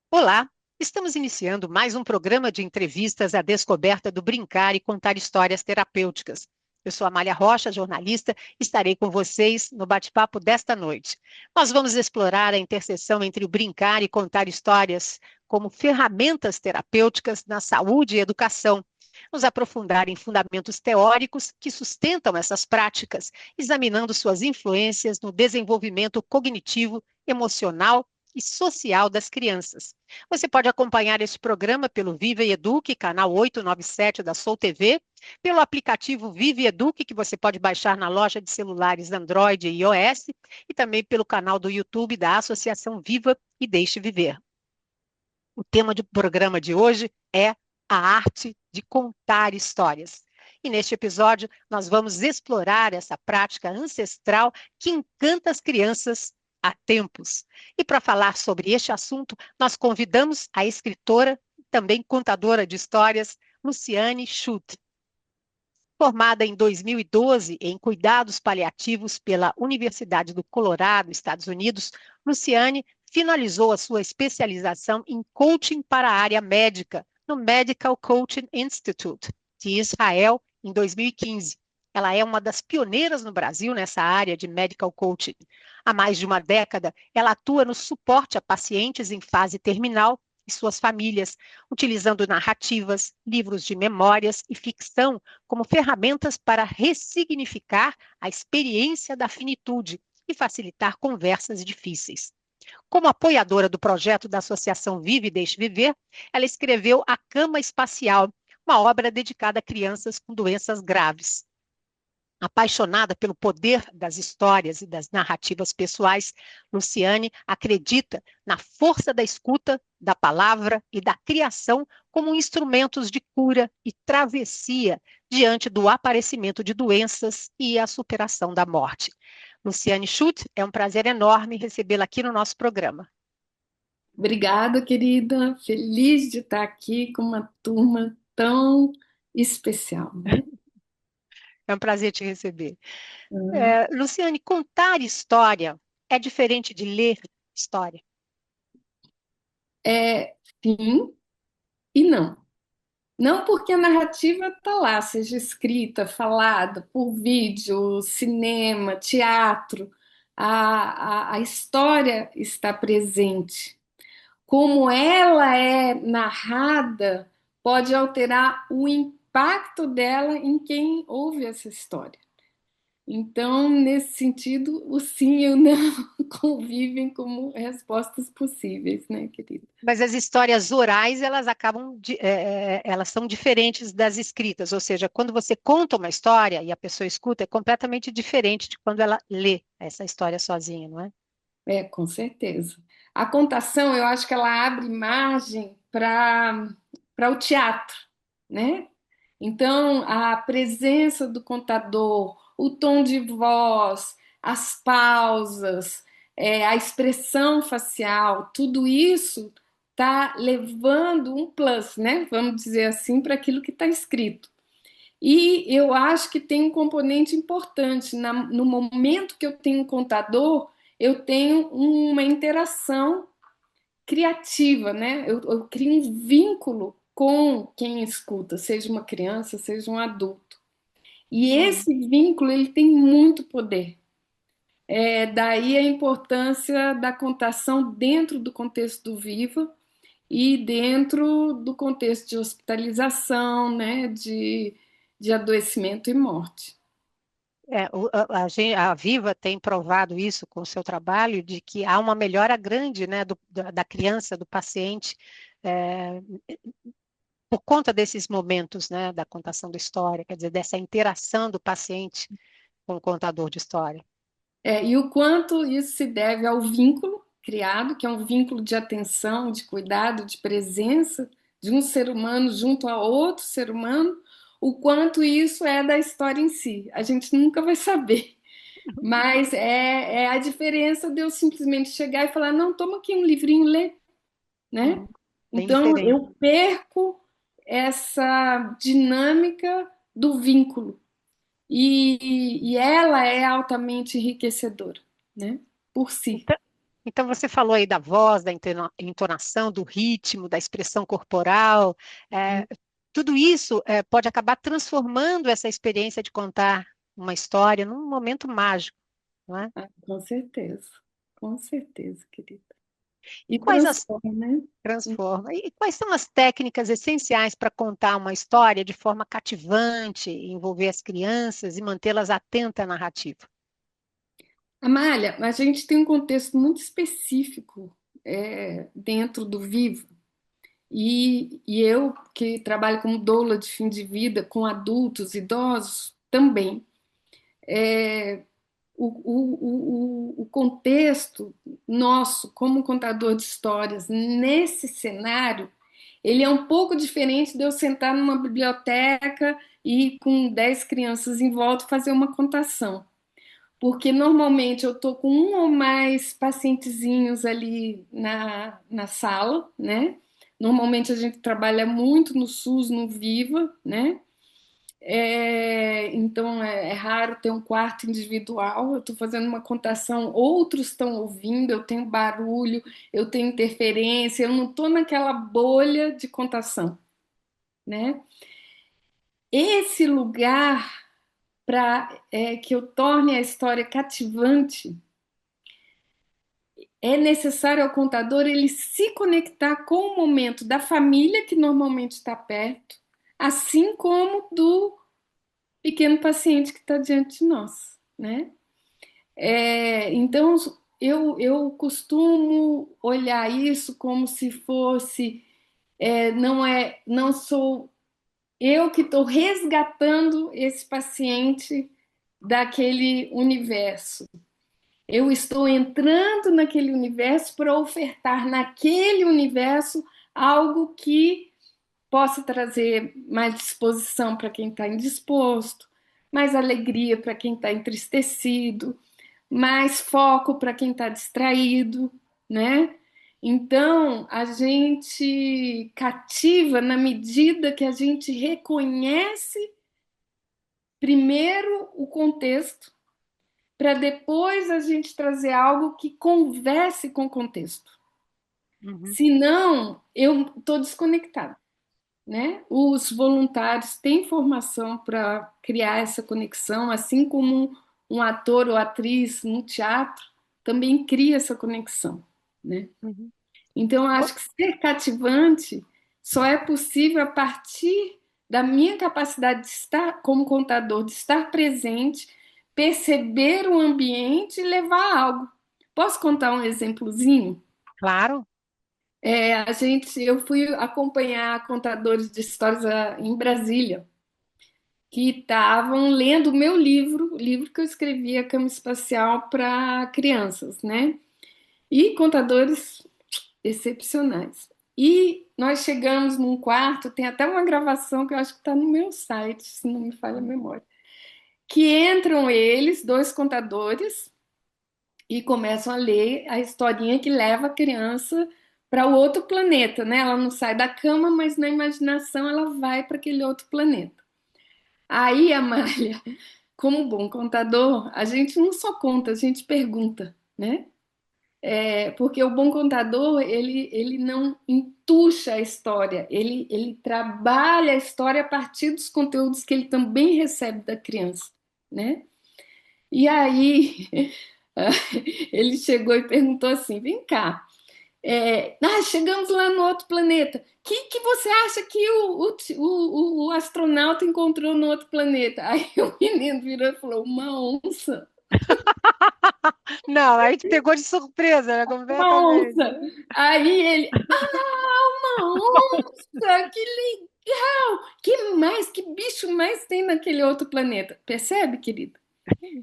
Olá, estamos iniciando mais um programa de entrevistas à descoberta do brincar e contar histórias terapêuticas. Eu sou Amália Rocha, jornalista, e estarei com vocês no bate-papo desta noite. Nós vamos explorar a interseção entre o brincar e contar histórias como ferramentas terapêuticas na saúde e educação. Nos aprofundar em fundamentos teóricos que sustentam essas práticas, examinando suas influências no desenvolvimento cognitivo, emocional e social das crianças. Você pode acompanhar este programa pelo Viva e Eduque, canal 897 da Sol TV, pelo aplicativo Viva e Eduque, que você pode baixar na loja de celulares Android e iOS, e também pelo canal do YouTube da Associação Viva e Deixe Viver. O tema do programa de hoje é a arte de contar histórias. E neste episódio, nós vamos explorar essa prática ancestral que encanta as crianças há tempos. E para falar sobre este assunto, nós convidamos a escritora e também contadora de histórias, Luciane Schutt. Formada em 2012 em cuidados paliativos pela Universidade do Colorado, Estados Unidos, Luciane finalizou a sua especialização em coaching para a área médica no Medical Coaching Institute de Israel em 2015. Ela é uma das pioneiras no Brasil nessa área de medical coaching. Há mais de uma década, ela atua no suporte a pacientes em fase terminal e suas famílias, utilizando narrativas, livros de memórias e ficção como ferramentas para ressignificar a experiência da finitude e facilitar conversas difíceis. Como apoiadora do projeto da Associação Vive e Deixe Viver, ela escreveu A Cama Espacial, uma obra dedicada a crianças com doenças graves. Apaixonada pelo poder das histórias e das narrativas pessoais, Luciane acredita na força da escuta, da palavra e da criação como instrumentos de cura e travessia diante do aparecimento de doenças e a superação da morte. Luciane Schutt, é um prazer enorme recebê-la aqui no nosso programa. Obrigada, querida. Feliz de estar aqui com uma turma tão especial, né? É um prazer te receber. Hum. Luciane, contar história é diferente de ler história. É sim e não. Não porque a narrativa está lá, seja escrita, falada, por vídeo, cinema, teatro, a história está presente. Como ela é narrada, pode alterar o impacto dela em quem ouve essa história. Então, nesse sentido, o sim e o não convivem como respostas possíveis, né, querida? Mas as histórias orais, elas acabam, elas são diferentes das escritas, ou seja, quando você conta uma história e a pessoa escuta, é completamente diferente de quando ela lê essa história sozinha, não é? É, com certeza. A contação, eu acho que ela abre margem para o teatro, né? Então, a presença do contador, o tom de voz, as pausas, a expressão facial, tudo isso está levando um plus, né? Vamos dizer assim, para aquilo que está escrito. E eu acho que tem um componente importante. No momento que eu tenho um contador, eu tenho uma interação criativa, né? Eu crio um vínculo com quem escuta, seja uma criança, seja um adulto. E Hum. esse vínculo ele tem muito poder. Daí a importância da contação dentro do contexto do Viva e dentro do contexto de hospitalização, né? De adoecimento e morte. A Viva tem provado isso com o seu trabalho, de que há uma melhora grande, né, da criança, do paciente, é, por conta desses momentos, né, da contação da história, quer dizer, dessa interação do paciente com o contador de história. E o quanto isso se deve ao vínculo criado, que é um vínculo de atenção, de cuidado, de presença de um ser humano junto a outro ser humano, o quanto isso é da história em si. A gente nunca vai saber, mas é a diferença de eu simplesmente chegar e falar: não, toma aqui um livrinho, lê, né? Uhum. Bem Então diferente. eu perco essa dinâmica do vínculo. E ela é altamente enriquecedora, né? Por si. Então, você falou aí da voz, da entonação, do ritmo, da expressão corporal. é, Tudo isso pode acabar transformando essa experiência de contar uma história num momento mágico, não é? Ah, com certeza, querida. E E quais as transforma, né? transforma? E quais são as técnicas essenciais para contar uma história de forma cativante, envolver as crianças e mantê-las atentas à narrativa? Amália, a gente tem um contexto muito específico dentro do Vivo, e eu que trabalho como doula de fim de vida com adultos, idosos também. É, o contexto nosso como contador de histórias nesse cenário, ele é um pouco diferente de eu sentar numa biblioteca e com 10 crianças em volta fazer uma contação. Porque normalmente eu estou com um ou mais pacientezinhos ali na sala, né? Normalmente a gente trabalha muito no SUS, no Viva, né? Então é raro ter um quarto individual. Eu estou fazendo uma contação, outros estão ouvindo, eu tenho barulho, eu tenho interferência, eu não estou naquela bolha de contação, né? Esse lugar para que eu torne a história cativante, é necessário ao contador ele se conectar com o momento da família que normalmente está perto, assim como do pequeno paciente que está diante de nós, né? Então eu costumo olhar isso como se fosse não sou eu que estou resgatando esse paciente daquele universo. Eu estou entrando naquele universo para ofertar naquele universo algo que possa trazer mais disposição para quem está indisposto, mais alegria para quem está entristecido, mais foco para quem está distraído, né? Então, a gente cativa na medida que a gente reconhece primeiro o contexto, para depois a gente trazer algo que converse com o contexto. Uhum, Senão, eu estou desconectada, né? Os voluntários têm formação para criar essa conexão, assim como um ator ou atriz no teatro também cria essa conexão, né? uhum. Então, eu acho que ser cativante só é possível a partir da minha capacidade de estar, como contador, de estar presente, perceber o ambiente e levar algo. Posso contar um exemplozinho? Claro. Eu fui acompanhar contadores de histórias em Brasília, que estavam lendo o meu livro, o livro que eu escrevi, A Cama Espacial para Crianças, né? E contadores excepcionais. E nós chegamos num quarto, tem até uma gravação que eu acho que está no meu site, se não me falha a memória, que entram eles, dois contadores, e começam a ler a historinha que leva a criança para o outro planeta, né? Ela não sai da cama, mas na imaginação ela vai para aquele outro planeta. Aí, Amália, como bom contador, a gente não só conta, a gente pergunta, né? Porque o bom contador, ele não entuxa a história, ele trabalha a história a partir dos conteúdos que ele também recebe da criança, né? E aí, ele chegou e perguntou assim: vem cá, chegamos lá no outro planeta. Que você acha que o astronauta encontrou no outro planeta? Aí o menino virou e falou: uma onça. Não, aí te pegou de surpresa, né? Uma Completamente. onça. Aí ele, uma onça, que legal! Que bicho mais tem naquele outro planeta? Percebe, querido?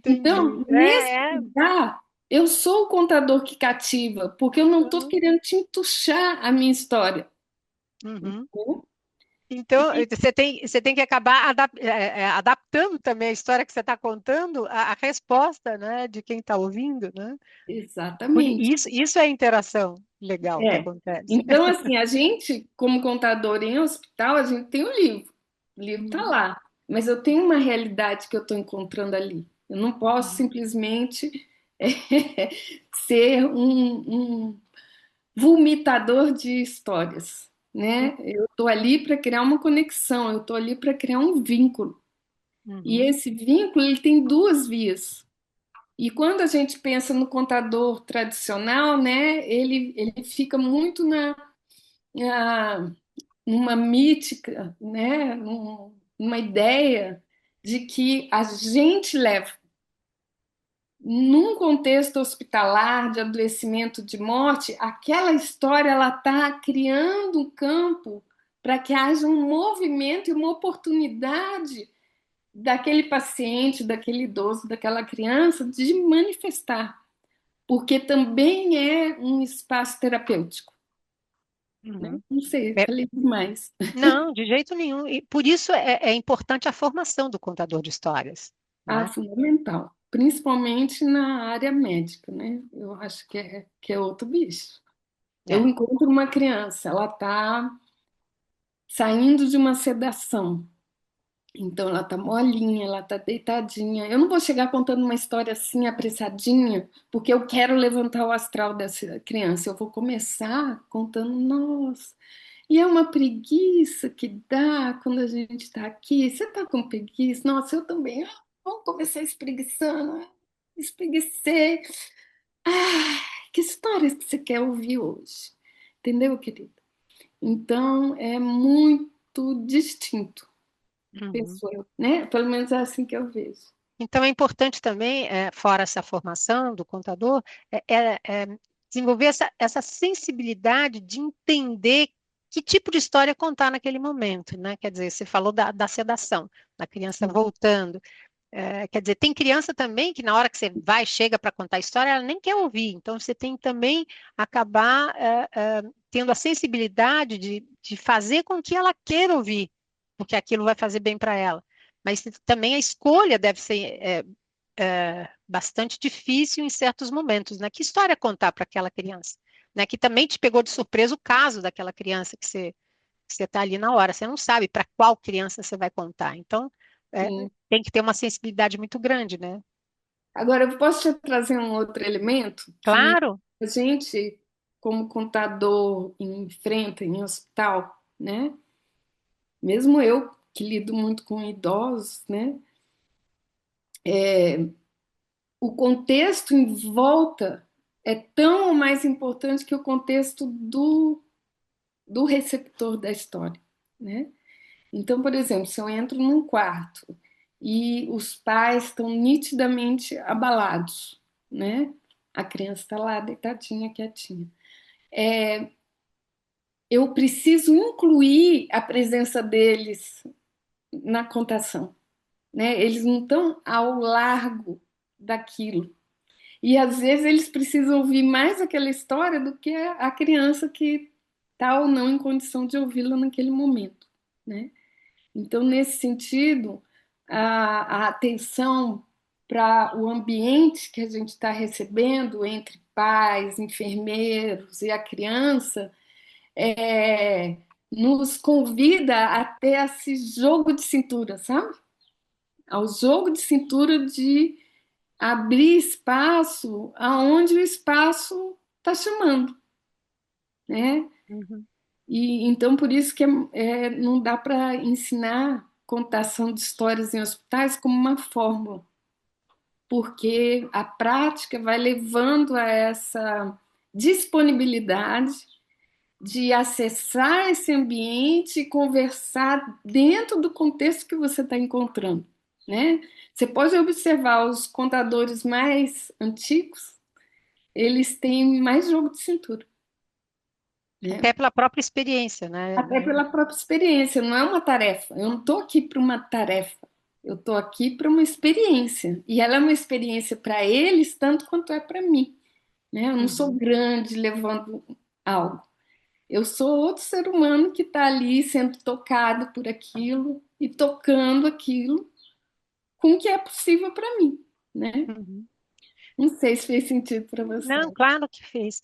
Então, Entendi. nesse lugar, eu sou o contador que cativa, porque eu não estou querendo te entuchar a minha história. Uhum. Entendeu? Então, você tem que acabar adaptando também a história que você está contando à resposta, né, de quem está ouvindo, né? Exatamente. Isso é interação legal que É. acontece. Então, assim, a gente, como contador em hospital, a gente tem o livro. O livro está Uhum, lá. Mas eu tenho uma realidade que eu estou encontrando ali. Eu não posso uhum, simplesmente. ser um vomitador de histórias, né? Eu estou ali para criar uma conexão, eu estou ali para criar um vínculo. E Uhum, esse vínculo ele tem duas vias. E quando a gente pensa no contador tradicional, né, ele fica muito na- numa mítica, né, numa ideia de que a gente leva num contexto hospitalar de adoecimento, de morte, aquela história ela está criando um campo para que haja um movimento e uma oportunidade daquele paciente, daquele idoso, daquela criança de manifestar, porque também é um espaço terapêutico, né? uhum. Não sei, É, falei demais. não, de jeito nenhum. E por isso é importante a formação do contador de histórias, Ah, né? fundamental, principalmente na área médica, né? Eu acho que é outro bicho. Eu É. encontro uma criança, ela está saindo de uma sedação. Então ela tá molinha, ela tá deitadinha. Eu não vou chegar contando uma história assim apressadinha, porque eu quero levantar o astral dessa criança. Eu vou começar contando, nossa, e é uma preguiça que dá quando a gente tá aqui. Você tá com preguiça? Nossa, eu também. Ah, vamos começar espreguiçando. Espreguicei. Ah, que histórias que você quer ouvir hoje? Entendeu, querida? Então é muito distinto, Uhum. penso eu, né? Pelo menos é assim que eu vejo. Então, é importante também, fora essa formação do contador, desenvolver essa sensibilidade de entender que tipo de história contar naquele momento, né? Quer dizer, você falou da sedação, da criança Sim, voltando. Quer dizer, tem criança também que na hora que você vai, chega para contar a história, ela nem quer ouvir. Então, você tem que também acabar tendo a sensibilidade de fazer com que ela queira ouvir, porque aquilo vai fazer bem para ela. Mas também a escolha deve ser bastante difícil em certos momentos, né? Que história contar para aquela criança? Né? Que também te pegou de surpresa o caso daquela criança que você está ali na hora, você não sabe para qual criança você vai contar. Então, sim. tem que ter uma sensibilidade muito grande, né? Agora, eu posso te trazer um outro elemento que Claro. a gente, como contador, enfrenta em hospital, né? Mesmo eu, que lido muito com idosos, né? O contexto em volta é tão ou mais importante que o contexto do receptor da história, né? Então, por exemplo, se eu entro num quarto e os pais estão nitidamente abalados, né? A criança está lá deitadinha, quietinha. Eu preciso incluir a presença deles na contação, né? Eles não estão ao largo daquilo. E às vezes eles precisam ouvir mais aquela história do que a criança que está ou não em condição de ouvi-la naquele momento, né? Então, nesse sentido, a atenção para o ambiente que a gente está recebendo entre pais, enfermeiros e a criança é, nos convida a ter esse jogo de cintura, sabe? Ao jogo de cintura de abrir espaço aonde o espaço está chamando, né? Uhum, E então por isso que não dá para ensinar contação de histórias em hospitais como uma fórmula, porque a prática vai levando a essa disponibilidade de acessar esse ambiente e conversar dentro do contexto que você está encontrando, né? Você pode observar os contadores mais antigos, eles têm mais jogo de cintura, né? até pela própria experiência, né? Até pela própria experiência, não é uma tarefa. Eu não estou aqui para uma tarefa, eu estou aqui para uma experiência. E ela é uma experiência para eles tanto quanto é para mim, né? Eu não sou Uhum. grande levando algo. Eu sou outro ser humano que está ali sendo tocado por aquilo e tocando aquilo com o que é possível para mim, né? Uhum. Não sei se fez sentido para você. Não, claro que fez.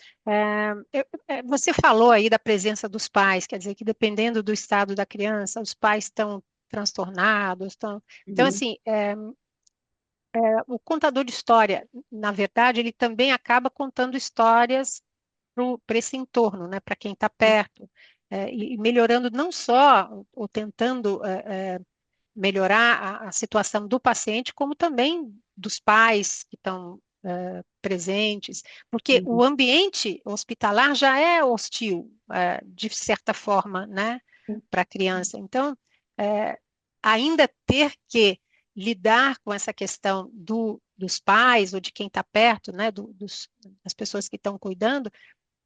Você falou aí da presença dos pais, quer dizer que dependendo do estado da criança, os pais estão transtornados, estão. Então, Uhum. assim, O contador de história, na verdade, ele também acaba contando histórias para esse entorno, né, para quem está perto, e melhorando não só, ou tentando melhorar a situação do paciente, como também dos pais que estão presentes, porque o Uhum. ambiente hospitalar já é hostil, de certa forma, né, para a criança. Então, é, ainda ter que lidar com essa questão dos pais ou de quem está perto, né, das pessoas que estão cuidando,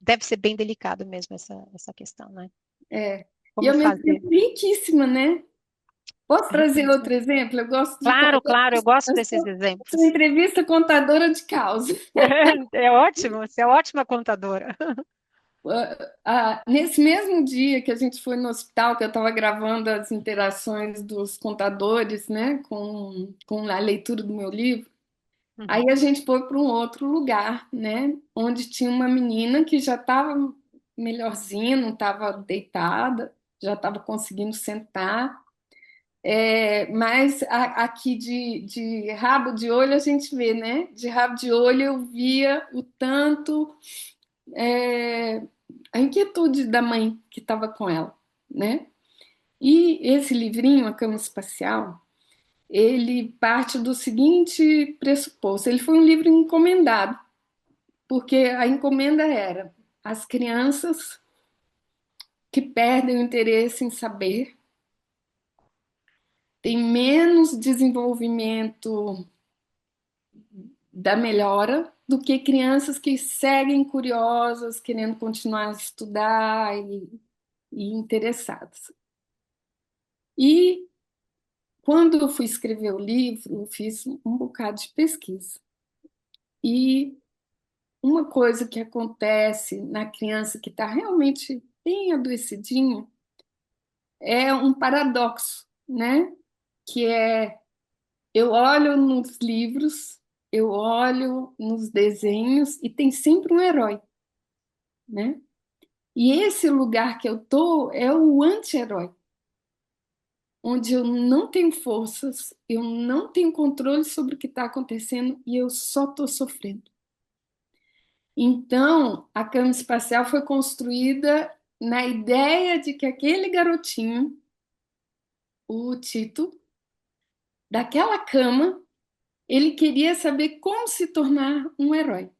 deve ser bem delicado mesmo essa questão, né? É. E Como ao mesmo fazer? tempo riquíssima, né? Posso trazer outro exemplo? Eu gosto de. Claro, claro, eu gosto Eu desses sou exemplos. entrevista contadora de causa. É ótimo, você é ótima contadora. Nesse mesmo dia que a gente foi no hospital, que eu estava gravando as interações dos contadores, né, com a leitura do meu livro, aí Uhum, a gente foi para um outro lugar, né, onde tinha uma menina que já estava melhorzinha, não estava deitada, já estava conseguindo sentar. Mas aqui de rabo de olho a gente vê, né? De rabo de olho eu via o tanto, é, a inquietude da mãe que estava com ela, né? E esse livrinho, A Cama Espacial, ele parte do seguinte pressuposto: ele foi um livro encomendado, porque a encomenda era as crianças que perdem o interesse em saber, têm menos desenvolvimento da melhora do que crianças que seguem curiosas, querendo continuar a estudar e interessadas. E quando eu fui escrever o livro, eu fiz um bocado de pesquisa. E uma coisa que acontece na criança que está realmente bem adoecidinha é um paradoxo, né? Que é eu olho nos livros, eu olho nos desenhos e tem sempre um herói, né? E esse lugar que eu tô é o anti-herói, onde eu não tenho forças, eu não tenho controle sobre o que está acontecendo e eu só estou sofrendo. Então, a cama espacial foi construída na ideia de que aquele garotinho, o Tito, daquela cama, ele queria saber como se tornar um herói.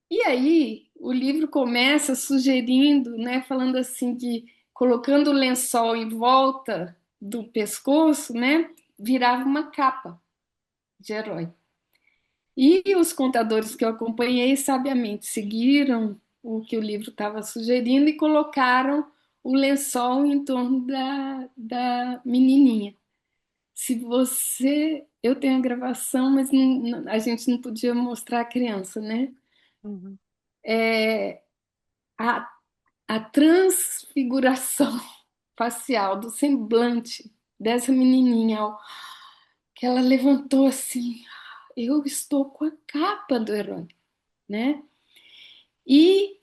E aí, o livro começa sugerindo, né, falando assim que colocando o lençol em volta do pescoço, né, virava uma capa de herói. E os contadores que eu acompanhei sabiamente seguiram o que o livro estava sugerindo e colocaram o lençol em torno da menininha. Se você. Eu tenho a gravação, mas a gente não podia mostrar a criança, né? uhum. A, a transfiguração facial do semblante dessa menininha, que ela levantou assim, eu estou com a capa do herói, né? E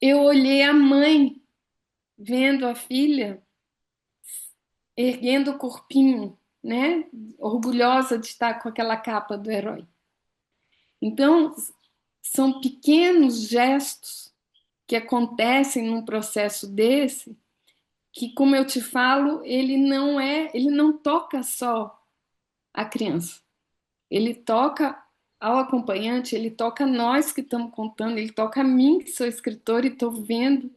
eu olhei a mãe vendo a filha erguendo o corpinho, né? Orgulhosa de estar com aquela capa do herói. Então, são pequenos gestos que acontecem num processo desse que, como eu te falo, ele não toca só a criança, ele toca ao acompanhante, ele toca nós que estamos contando, ele toca a mim que sou escritora e estou vendo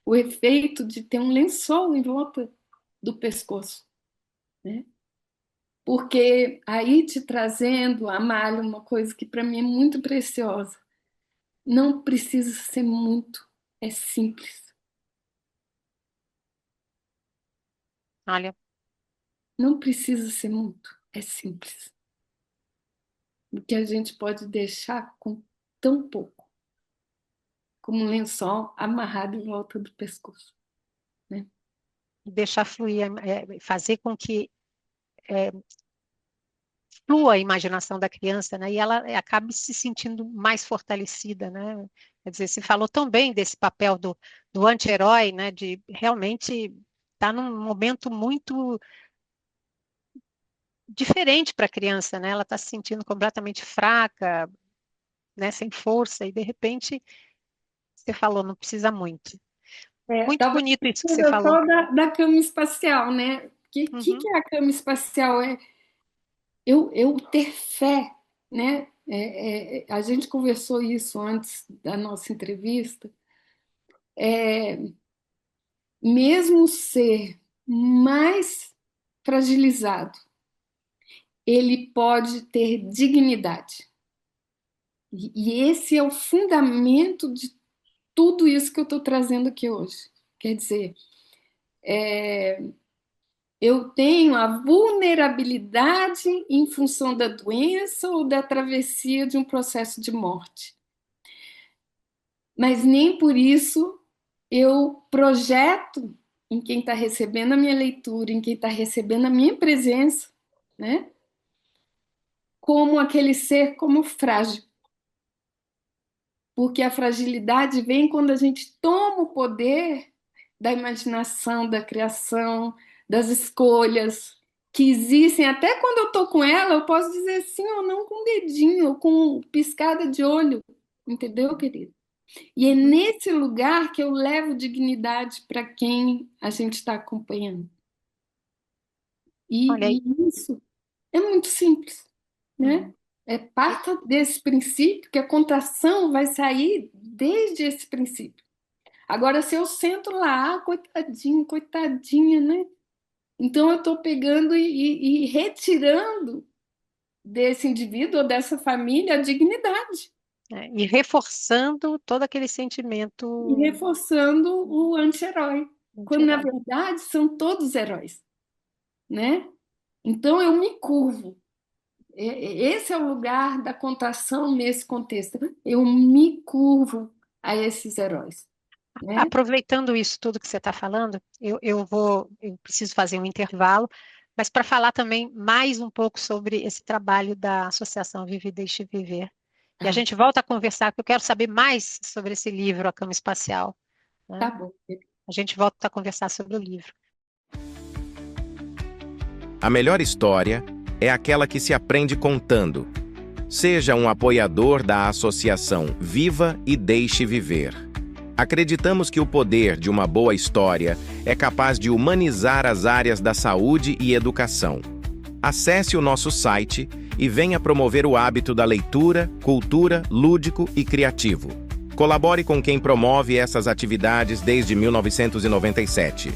o efeito de ter um lençol em volta do pescoço, né? Porque aí te trazendo, Amália, uma coisa que para mim é muito preciosa, não precisa ser muito, é simples. Olha, Não precisa ser muito, é simples. O que a gente pode deixar com tão pouco, como um lençol amarrado em volta do pescoço, né? deixar fluir, fazer com que flua a imaginação da criança, né? E ela acabe se sentindo mais fortalecida, né? Quer dizer, se falou tão bem desse papel do anti-herói, né? De realmente estar num momento muito diferente para a criança, né? Ela está se sentindo completamente fraca, né? Sem força, e de repente você falou, não precisa muito. Muito Talvez bonito isso que você seja falou. só da cama espacial, né? O que Uhum. é a cama espacial? Eu ter fé, né? A gente conversou isso antes da nossa entrevista. Mesmo o ser mais fragilizado, ele pode ter dignidade. E esse é o fundamento de tudo isso que eu estou trazendo aqui hoje. Quer dizer, eu tenho a vulnerabilidade em função da doença ou da travessia de um processo de morte. Mas nem por isso eu projeto em quem está recebendo a minha leitura, em quem está recebendo a minha presença, né? Como aquele ser como frágil. Porque a fragilidade vem quando a gente toma o poder da imaginação, da criação, das escolhas que existem. Até quando eu estou com ela, eu posso dizer sim ou não com o dedinho, ou com piscada de olho. Entendeu, querido? E é Uhum. nesse lugar que eu levo dignidade para quem a gente está acompanhando. Olha aí. E isso é muito simples, né? Uhum. Parta desse princípio que a contração vai sair desde esse princípio. Agora, se eu sento lá, coitadinho, coitadinha, né? Então, eu estou pegando e retirando desse indivíduo ou dessa família a dignidade E reforçando todo aquele e sentimento reforçando o anti-herói, quando, na anti-herói. verdade, são todos heróis, né? Então, eu me curvo. Esse é o lugar da contação nesse contexto. Eu me curvo a esses heróis, né? Aproveitando isso tudo que você está falando, eu preciso fazer um intervalo, mas para falar também mais um pouco sobre esse trabalho da Associação Vive e Deixe Viver. E a Ah, gente volta a conversar, porque eu quero saber mais sobre esse livro, A Cama Espacial, tá né? bom. A gente volta a conversar sobre o livro. A melhor história é aquela que se aprende contando. Seja um apoiador da Associação Viva e Deixe Viver. Acreditamos que o poder de uma boa história é capaz de humanizar as áreas da saúde e educação. Acesse o nosso site e venha promover o hábito da leitura, cultura, lúdico e criativo. Colabore com quem promove essas atividades desde 1997.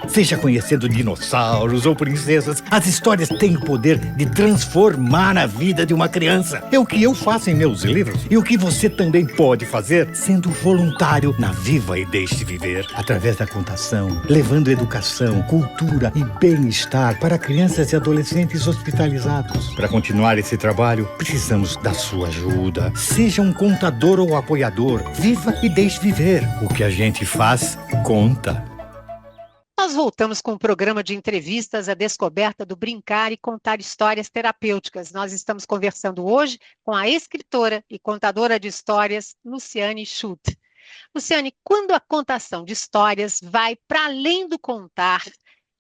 Seja conhecendo dinossauros ou princesas, as histórias têm o poder de transformar a vida de uma criança. É o que eu faço em meus livros e o que você também pode fazer sendo voluntário na Viva e Deixe Viver, através da contação, levando educação, cultura e bem-estar para crianças e adolescentes hospitalizados. Para continuar esse trabalho, precisamos da sua ajuda. Seja um contador ou apoiador. Viva e Deixe Viver. O que a gente faz, conta. Nós voltamos com o programa de entrevistas A Descoberta do Brincar e Contar Histórias Terapêuticas. Nós estamos conversando hoje com a escritora e contadora de histórias, Luciane Schutt. Luciane, quando a contação de histórias vai para além do contar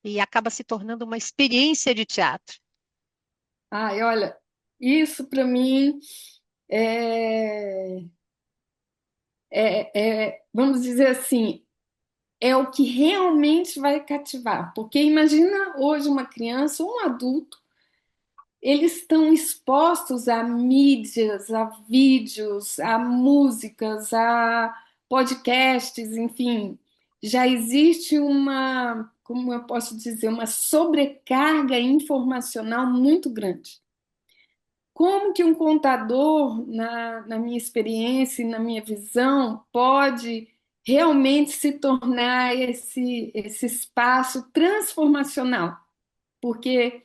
e acaba se tornando uma experiência de teatro? Ai, olha, isso para mim é, vamos dizer assim, é o que realmente vai cativar. Porque imagina hoje uma criança ou um adulto, eles estão expostos a mídias, a vídeos, a músicas, a podcasts, enfim. Já existe uma, como eu posso dizer, uma sobrecarga informacional muito grande. Como que um contador, na minha experiência e na minha visão, pode realmente se tornar esse espaço transformacional? Porque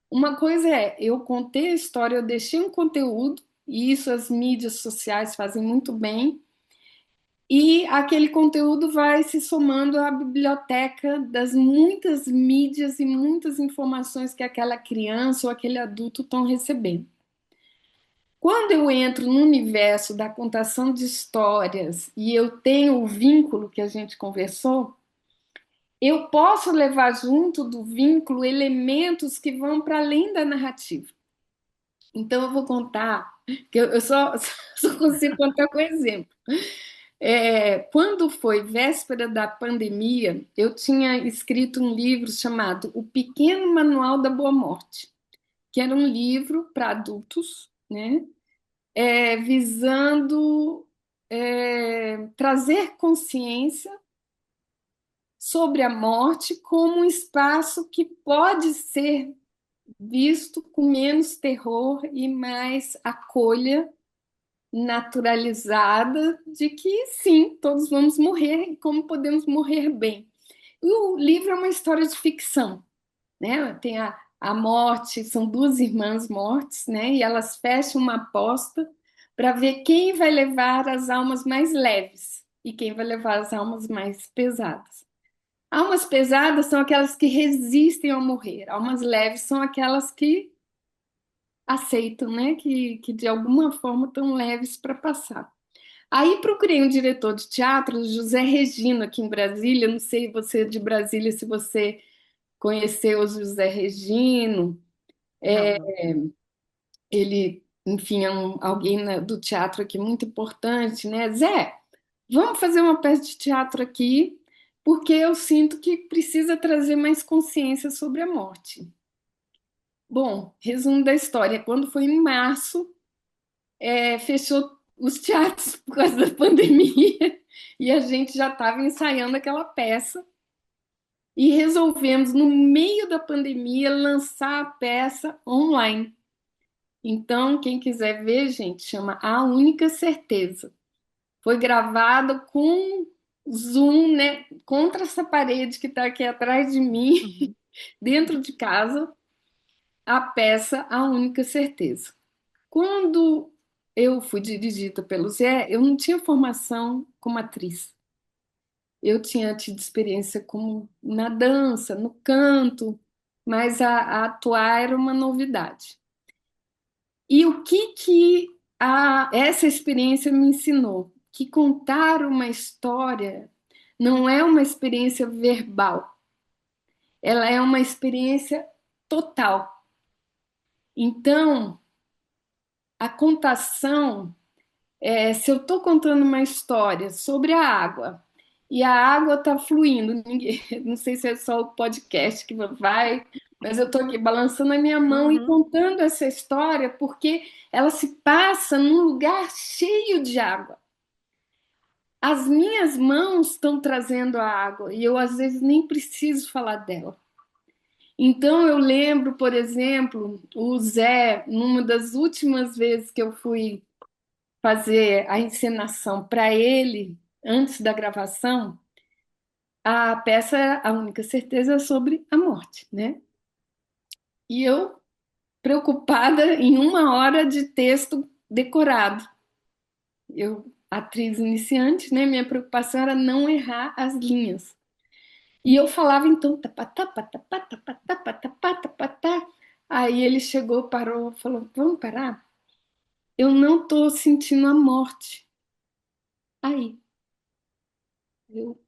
uma coisa é, eu contei a história, eu deixei um conteúdo, e isso as mídias sociais fazem muito bem, e aquele conteúdo vai se somando à biblioteca das muitas mídias e muitas informações que aquela criança ou aquele adulto estão recebendo. Quando eu entro no universo da contação de histórias e eu tenho o vínculo que a gente conversou, eu posso levar junto do vínculo elementos que vão para além da narrativa. Então, eu vou contar, que eu só consigo contar com exemplo. Quando foi véspera da pandemia, eu tinha escrito um livro chamado O Pequeno Manual da Boa Morte, que era um livro para adultos, né? Visando trazer consciência sobre a morte como um espaço que pode ser visto com menos terror e mais acolha, naturalizada, de que sim, todos vamos morrer e como podemos morrer bem. E o livro é uma história de ficção, né? Tem a morte, são duas irmãs mortes, né? E elas fecham uma aposta para ver quem vai levar as almas mais leves e quem vai levar as almas mais pesadas. Almas pesadas são aquelas que resistem ao morrer. Almas leves são aquelas que aceitam, né? Que de alguma forma estão leves para passar. Aí procurei um diretor de teatro, José Regino, aqui em Brasília. Não sei você de Brasília, se você conheceu o José Regino. Não, não. Ele, enfim, é alguém do teatro aqui muito importante, né? Zé, vamos fazer uma peça de teatro aqui, porque eu sinto que precisa trazer mais consciência sobre a morte. Bom, resumo da história. Quando foi em março, fechou os teatros por causa da pandemia e a gente já estava ensaiando aquela peça e resolvemos, no meio da pandemia, lançar a peça online. Então, quem quiser ver, gente, chama A Única Certeza. Foi gravada com Zoom, né, contra essa parede que está aqui atrás de mim, Uhum. dentro de casa, a peça A Única Certeza. Quando eu fui dirigida pelo Zé, eu não tinha formação como atriz. Eu tinha tido experiência como na dança, no canto, mas a atuar era uma novidade. E o que essa experiência me ensinou? Que contar uma história não é uma experiência verbal, ela é uma experiência total. Então, a contação, se eu estou contando uma história sobre a água e a água está fluindo, não sei se é só o podcast que vai, mas eu estou aqui balançando a minha mão e Uhum. contando essa história porque ela se passa num lugar cheio de água. As minhas mãos estão trazendo a água e eu às vezes nem preciso falar dela. Então eu lembro, por exemplo, o Zé, numa das últimas vezes que eu fui fazer a encenação para ele, antes da gravação, a peça era A Única Certeza sobre a morte, né? E eu, preocupada em 1 hora de texto decorado. Eu, atriz iniciante, né? Minha preocupação era não errar as linhas. E eu falava então, tapatá, patapá, tapatá, patapá, tapatá. Aí ele chegou, parou, falou: vamos parar? Eu não estou sentindo a morte. Aí, eu,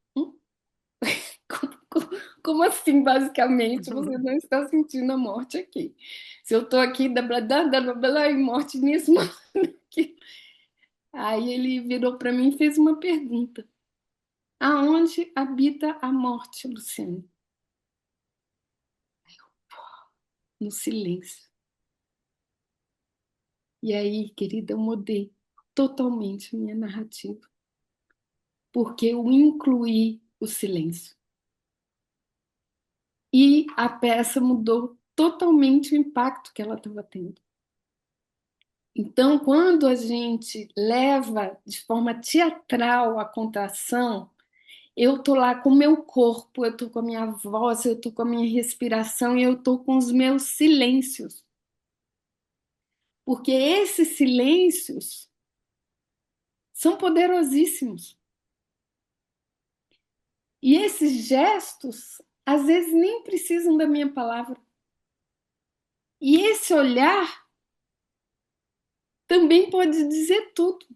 como assim, basicamente, você não está sentindo a morte aqui? Se eu estou aqui, e morte nisso, aqui. Aí ele virou para mim e fez uma pergunta: aonde habita a morte, Luciano? No silêncio. E aí, querida, eu mudei totalmente a minha narrativa, porque eu incluí o silêncio. E a peça mudou totalmente o impacto que ela estava tendo. Então, quando a gente leva de forma teatral a contação, eu tô lá com o meu corpo, eu tô com a minha voz, eu tô com a minha respiração e eu tô com os meus silêncios. Porque esses silêncios são poderosíssimos. E esses gestos, às vezes, nem precisam da minha palavra. E esse olhar também pode dizer tudo.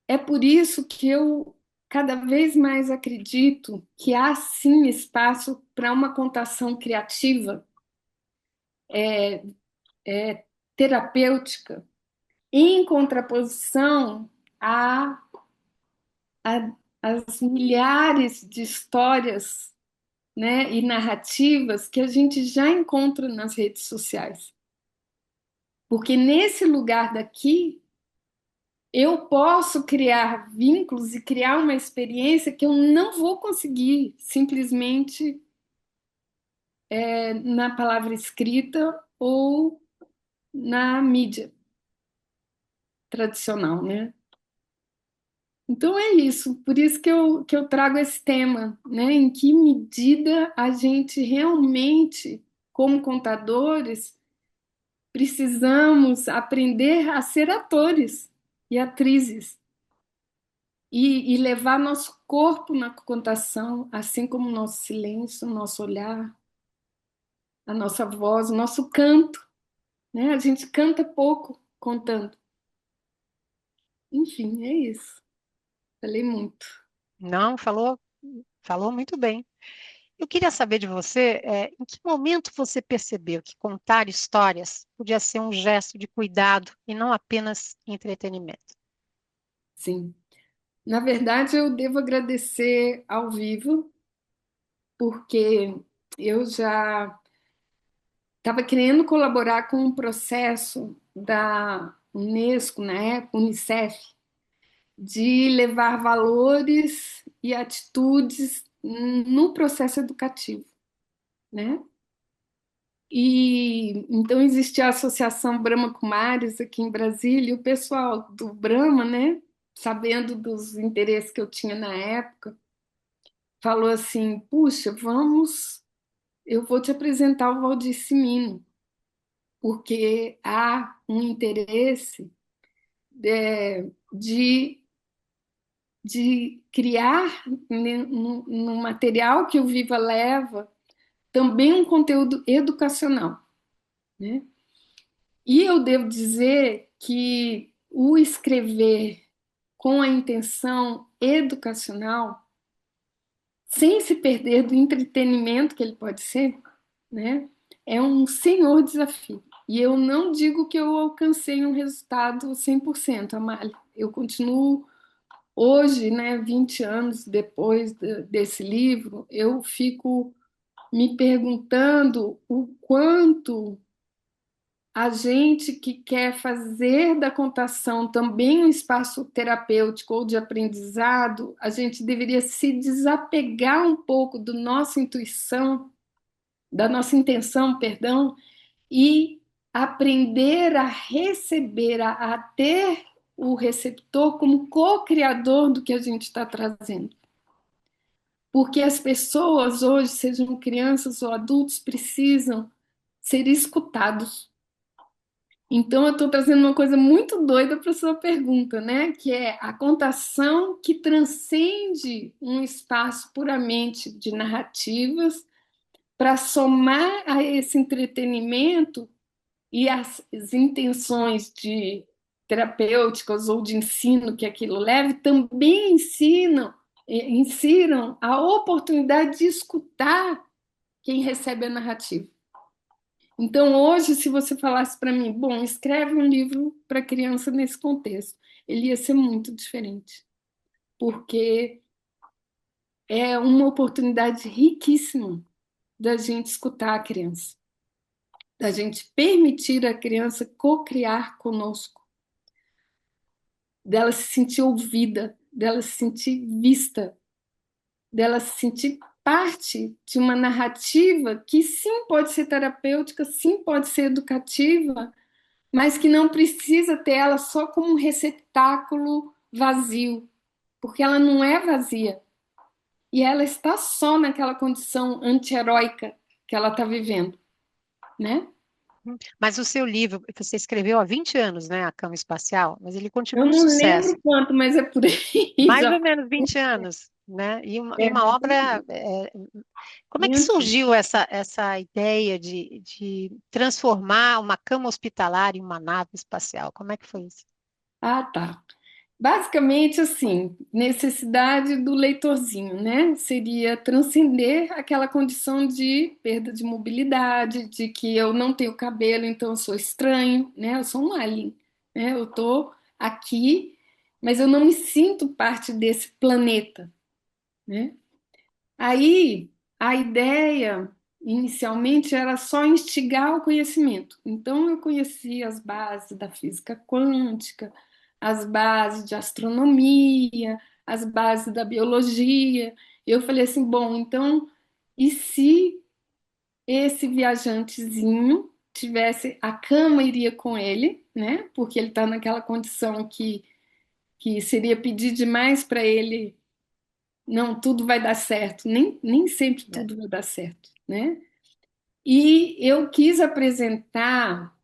É por isso que eu cada vez mais acredito que há sim espaço para uma contação criativa, é, terapêutica, em contraposição a, a, às milhares de histórias, né, e narrativas que a gente já encontra nas redes sociais. Porque nesse lugar daqui, eu posso criar vínculos e criar uma experiência que eu não vou conseguir simplesmente na palavra escrita ou na mídia tradicional, né? Então é isso, por isso que eu trago esse tema, né? Em que medida a gente realmente, como contadores, precisamos aprender a ser atores e atrizes e levar nosso corpo na contação, assim como o nosso silêncio, o nosso olhar, a nossa voz, o nosso canto, né? A gente canta pouco contando. Enfim, é isso. Falei muito. Não, falou muito bem. Eu queria saber de você, em que momento você percebeu que contar histórias podia ser um gesto de cuidado e não apenas entretenimento? Sim. Na verdade, eu devo agradecer ao vivo, porque eu já estava querendo colaborar com um processo da Unesco, na época, Unicef, de levar valores e atitudes no processo educativo, né? E então existia a Associação Brahma Kumaris aqui em Brasília, e o pessoal do Brahma, né, sabendo dos interesses que eu tinha na época, falou assim: puxa, vamos, eu vou te apresentar o Valdir Simino, porque há um interesse de, de criar no material que o Viva leva também um conteúdo educacional, né? E eu devo dizer que o escrever com a intenção educacional, sem se perder do entretenimento que ele pode ser, né, é um senhor desafio. E eu não digo que eu alcancei um resultado 100%, Amália. Eu continuo hoje, né, 20 anos depois desse livro, eu fico me perguntando o quanto a gente que quer fazer da contação também um espaço terapêutico ou de aprendizado, a gente deveria se desapegar um pouco do nossa intuição, da nossa intenção, perdão, e aprender a receber, a ter o receptor como co-criador do que a gente está trazendo. Porque as pessoas hoje, sejam crianças ou adultos, precisam ser escutados. Então, eu estou trazendo uma coisa muito doida para a sua pergunta, né? Que é a contação que transcende um espaço puramente de narrativas para somar a esse entretenimento e as intenções de terapêuticas ou de ensino que aquilo leve também ensinam a oportunidade de escutar quem recebe a narrativa. Então, hoje, se você falasse para mim, bom, escreve um livro para criança nesse contexto, ele ia ser muito diferente, porque é uma oportunidade riquíssima da gente escutar a criança, da gente permitir a criança co-criar conosco, dela se sentir ouvida, dela se sentir vista, dela se sentir parte de uma narrativa que sim pode ser terapêutica, sim pode ser educativa, mas que não precisa ter ela só como um receptáculo vazio, porque ela não é vazia. E ela está só naquela condição anti-heróica que ela está vivendo, né? Mas o seu livro, que você escreveu há 20 anos, né, A Cama Espacial, mas ele Eu continua um não sucesso. lembro quanto, mas é por aí. Mais Já ou menos 20 anos, né? E é uma obra. Como é bem que antigo. surgiu essa ideia de transformar uma cama hospitalar em uma nave espacial? Como é que foi isso? Ah, tá. Basicamente, assim, necessidade do leitorzinho, né? Seria transcender aquela condição de perda de mobilidade, de que eu não tenho cabelo, então eu sou estranho, né? Eu sou um alien, né? Eu tô aqui, mas eu não me sinto parte desse planeta, né? Aí, a ideia inicialmente era só instigar o conhecimento. Então, eu conheci as bases da física quântica, as bases de astronomia, as bases da biologia. Eu falei assim: bom, então, e se esse viajantezinho tivesse a cama iria com ele, né? Porque ele está naquela condição que seria pedir demais para ele, não, tudo vai dar certo. Nem sempre É. tudo vai dar certo, né? E eu quis apresentar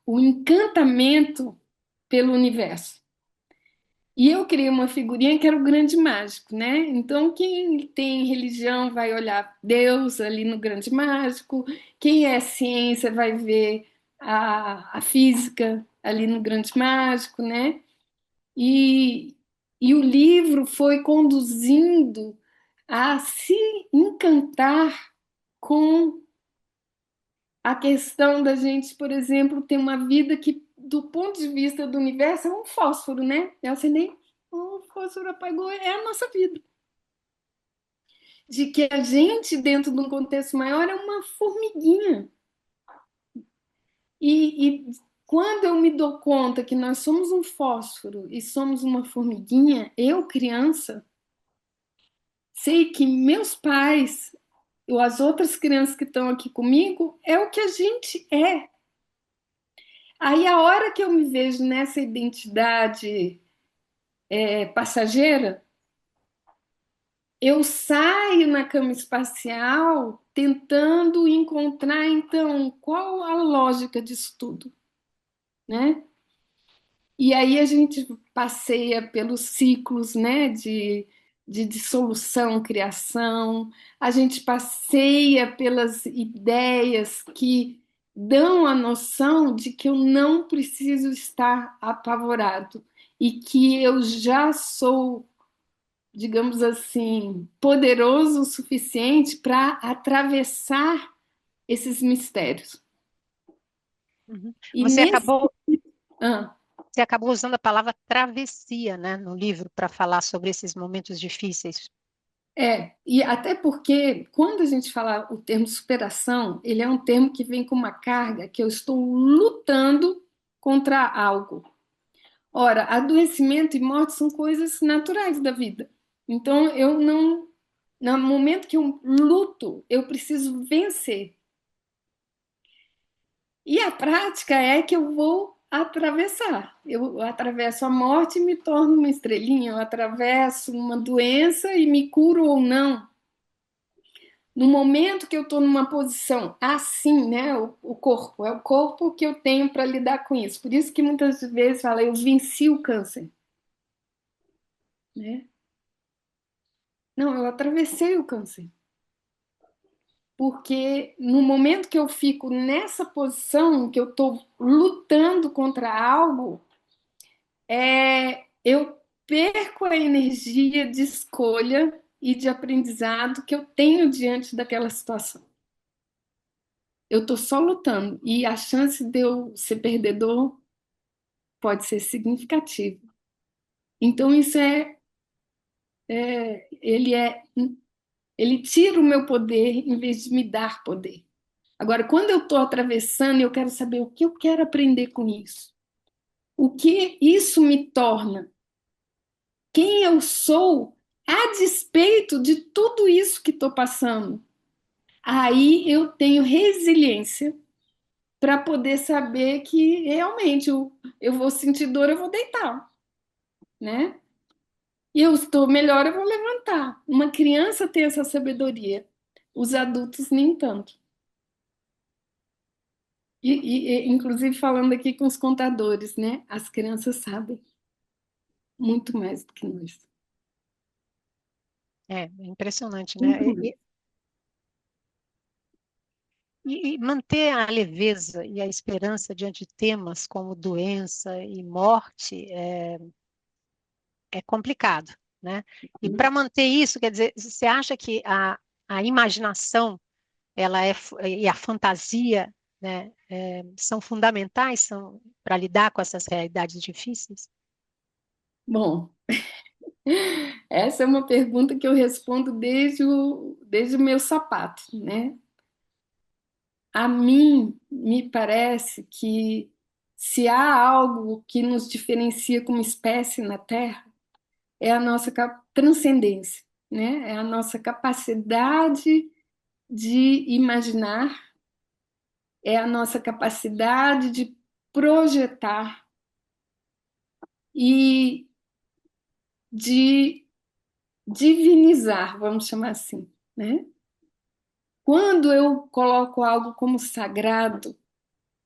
o encantamento pelo universo. E eu criei uma figurinha que era o grande mágico, né? Então, quem tem religião vai olhar Deus ali no grande mágico, quem é ciência vai ver a física ali no grande mágico, né? E, e o livro foi conduzindo a se encantar com a questão da gente, por exemplo, ter uma vida que, do ponto de vista do universo, é um fósforo, né? Eu acendei, o fósforo apagou, é a nossa vida. De que a gente, dentro de um contexto maior, é uma formiguinha. E quando eu me dou conta que nós somos um fósforo e somos uma formiguinha, eu, criança, sei que meus pais, ou as outras crianças que estão aqui comigo, é o que a gente é. Aí a hora que eu me vejo nessa identidade passageira, eu saio na cama espacial tentando encontrar, então, qual a lógica disso tudo, né? E aí a gente passeia pelos ciclos, né, de dissolução, criação, a gente passeia pelas ideias que dão a noção de que eu não preciso estar apavorado e que eu já sou, digamos assim, poderoso o suficiente para atravessar esses mistérios. Uhum. E nesse. Ah, Você acabou usando a palavra travessia, né, no livro, para falar sobre esses momentos difíceis. e até porque quando a gente fala o termo superação, ele é um termo que vem com uma carga que eu estou lutando contra algo. Ora, adoecimento e morte são coisas naturais da vida. Então, eu não, no momento que eu luto, eu preciso vencer. E a prática é que eu vou atravessar. Eu atravesso a morte e me torno uma estrelinha, eu atravesso uma doença e me curo ou não. No momento que eu estou numa posição assim, né? O corpo, é o corpo que eu tenho para lidar com isso. Por isso que muitas vezes fala, eu venci o câncer, né? Não, eu atravessei o câncer. Porque no momento que eu fico nessa posição, que eu estou lutando contra algo, eu perco a energia de escolha e de aprendizado que eu tenho diante daquela situação. Eu estou só lutando e a chance de eu ser perdedor pode ser significativa. Então isso ele tira o meu poder em vez de me dar poder. Agora, quando eu estou atravessando, eu quero saber o que eu quero aprender com isso. O que isso me torna? Quem eu sou a despeito de tudo isso que estou passando? Aí eu tenho resiliência para poder saber que realmente eu vou sentir dor, eu vou deitar, né? E eu estou melhor, eu vou levantar. Uma criança tem essa sabedoria, os adultos nem tanto. Inclusive falando aqui com os contadores, né? As crianças sabem muito mais do que nós. É impressionante, né? Muito mais. E manter a leveza e a esperança diante de temas como doença e morte é complicado, né? E para manter isso, quer dizer, você acha que a imaginação e a fantasia, né, são fundamentais para lidar com essas realidades difíceis? Bom, essa é uma pergunta que eu respondo desde o meu sapato, né? A mim, me parece que se há algo que nos diferencia como espécie na Terra, é a nossa transcendência, né? É a nossa capacidade de imaginar, é a nossa capacidade de projetar e de divinizar, vamos chamar assim, né? Quando eu coloco algo como sagrado,